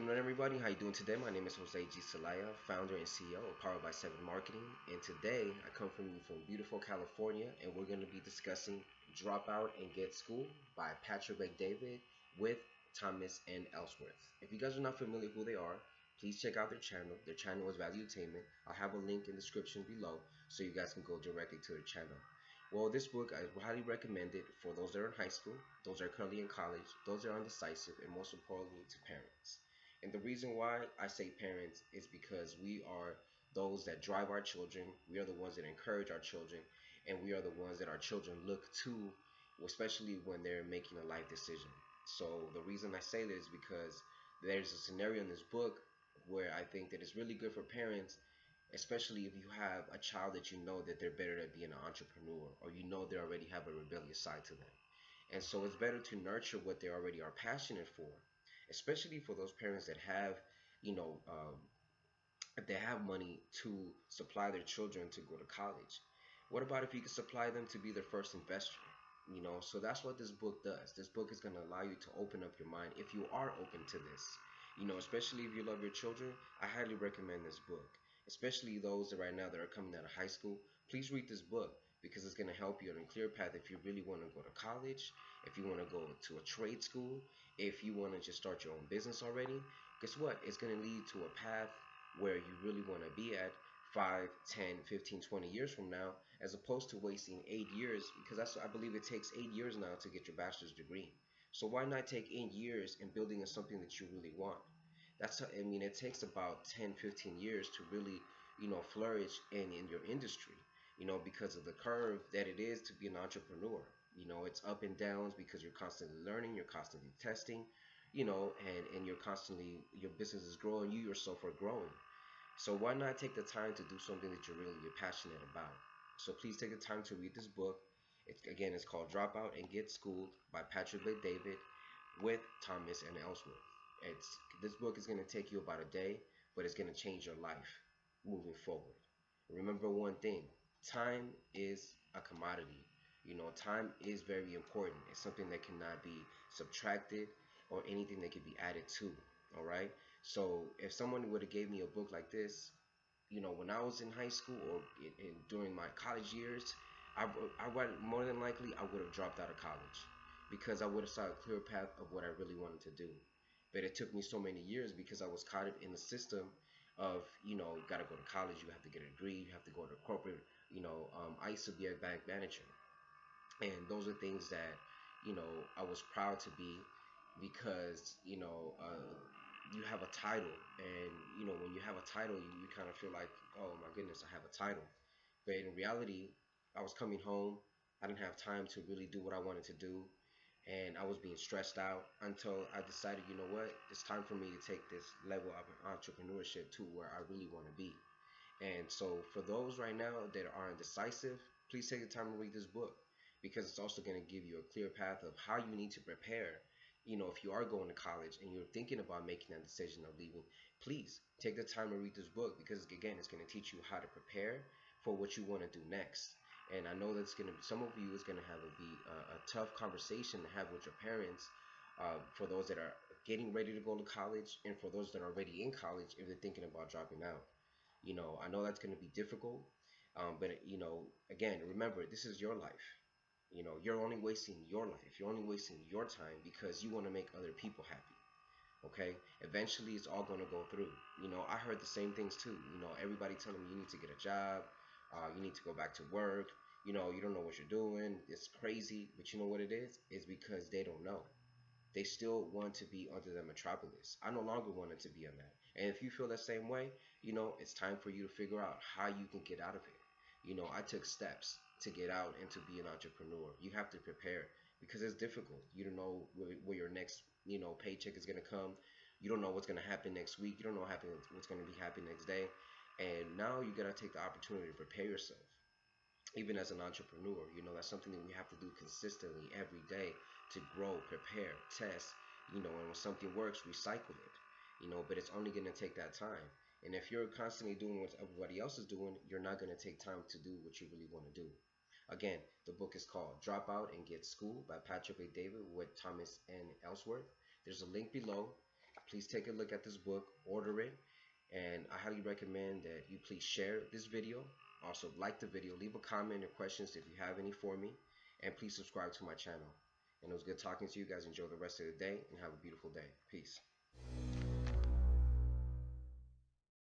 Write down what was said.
afternoon, everybody. How you doing today? My name is Jose G. Salaya, founder and CEO of Powered by 7 Marketing. And today I come from you from beautiful California, and we're going to be discussing Drop Out and Get School by Patrick McDavid with Thomas and Ellsworth. If you guys are not familiar who they are, please check out their channel. Their channel is Valuetainment. I'll have a link in the description below so you guys can go directly to their channel. Well, this book I highly recommend it for those that are in high school, those that are currently in college, those that are undecisive, and most importantly to parents. And the reason why I say parents is because we are those that drive our children, we are the ones that encourage our children, and we are the ones that our children look to, especially when they're making a life decision. So the reason I say this is because there's a scenario in this book where I think that it's really good for parents, especially if you have a child that you know that they're better at being an entrepreneur, or you know they already have a rebellious side to them. And so it's better to nurture what they already are passionate for, especially for those parents that have, you know, if they have money to supply their children to go to college. What about if you could supply them to be their first investor? So that's what this book does. This book is going to allow you to open up your mind if you are open to this. Especially if you love your children, I highly recommend this book. Especially those that right now that are coming out of high school, please read this book because it's going to help you on a clear path if you really want to go to college, if you want to go to a trade school, if you want to just start your own business already. Guess what? It's going to lead to a path where you really want to be at 5, 10, 15, 20 years from now, as opposed to wasting 8 years, because I believe it takes 8 years now to get your bachelor's degree. So why not take 8 years and building something that you really want? It takes about 10, 15 years to really, flourish in your industry, because of the curve that it is to be an entrepreneur. It's up and downs because you're constantly learning, you're constantly testing, and your business is growing, you yourself are growing. So why not take the time to do something that you're passionate about? So please take the time to read this book. It's called Drop Out and Get Schooled by Patrick David with Thomas and Ellsworth. This book is going to take you about a day, but it's going to change your life moving forward. Remember one thing: time is a commodity. Time is very important. It's something that cannot be subtracted or anything that can be added to. All right. So if someone would have gave me a book like this, when I was in high school or during my college years, I would more than likely I would have dropped out of college because I would have saw a clear path of what I really wanted to do. But it took me so many years because I was caught up in the system of, got to go to college, you have to get a degree, you have to go to corporate. I used to be a bank manager, and those are things that, I was proud to be because, you have a title, and when you have a title, you kind of feel like, oh my goodness, I have a title. But in reality, I was coming home, I didn't have time to really do what I wanted to do, and I was being stressed out until I decided, you know what, it's time for me to take this level of entrepreneurship to where I really want to be. And so for those right now that are indecisive, please take the time to read this book because it's also going to give you a clear path of how you need to prepare. If you are going to college and you're thinking about making that decision of leaving, please take the time to read this book because again, it's going to teach you how to prepare for what you want to do next. And I know that's going to be, some of you is going to have a tough conversation to have with your parents, for those that are getting ready to go to college and for those that are already in college if they're thinking about dropping out. I know that's going to be difficult, but again, remember, this is your life. You're only wasting your life. You're only wasting your time because you want to make other people happy. Okay? Eventually, it's all going to go through. I heard the same things too. Everybody telling me you need to get a job, you need to go back to work. You don't know what you're doing. It's crazy. But you know what it is? It's because they don't know. They still want to be under the metropolis. I no longer wanted to be on that. And if you feel the same way, it's time for you to figure out how you can get out of it. I took steps to get out and to be an entrepreneur. You have to prepare because it's difficult. You don't know where your next, paycheck is going to come. You don't know what's going to happen next week. You don't know what's going to be happening next day. And now you got to take the opportunity to prepare yourself. Even as an entrepreneur, that's something that we have to do consistently every day to grow, prepare, test, and when something works, recycle it, but it's only going to take that time. And if you're constantly doing what everybody else is doing, you're not going to take time to do what you really want to do. Again, the book is called Drop Out and Get Schooled by Patrick McDavid with Thomas and Ellsworth. There's a link below. Please take a look at this book, order it, and I highly recommend that you please share this video. Also, like the video, leave a comment or questions if you have any for me, and please subscribe to my channel. And it was good talking to you guys. Enjoy the rest of the day and have a beautiful day. Peace.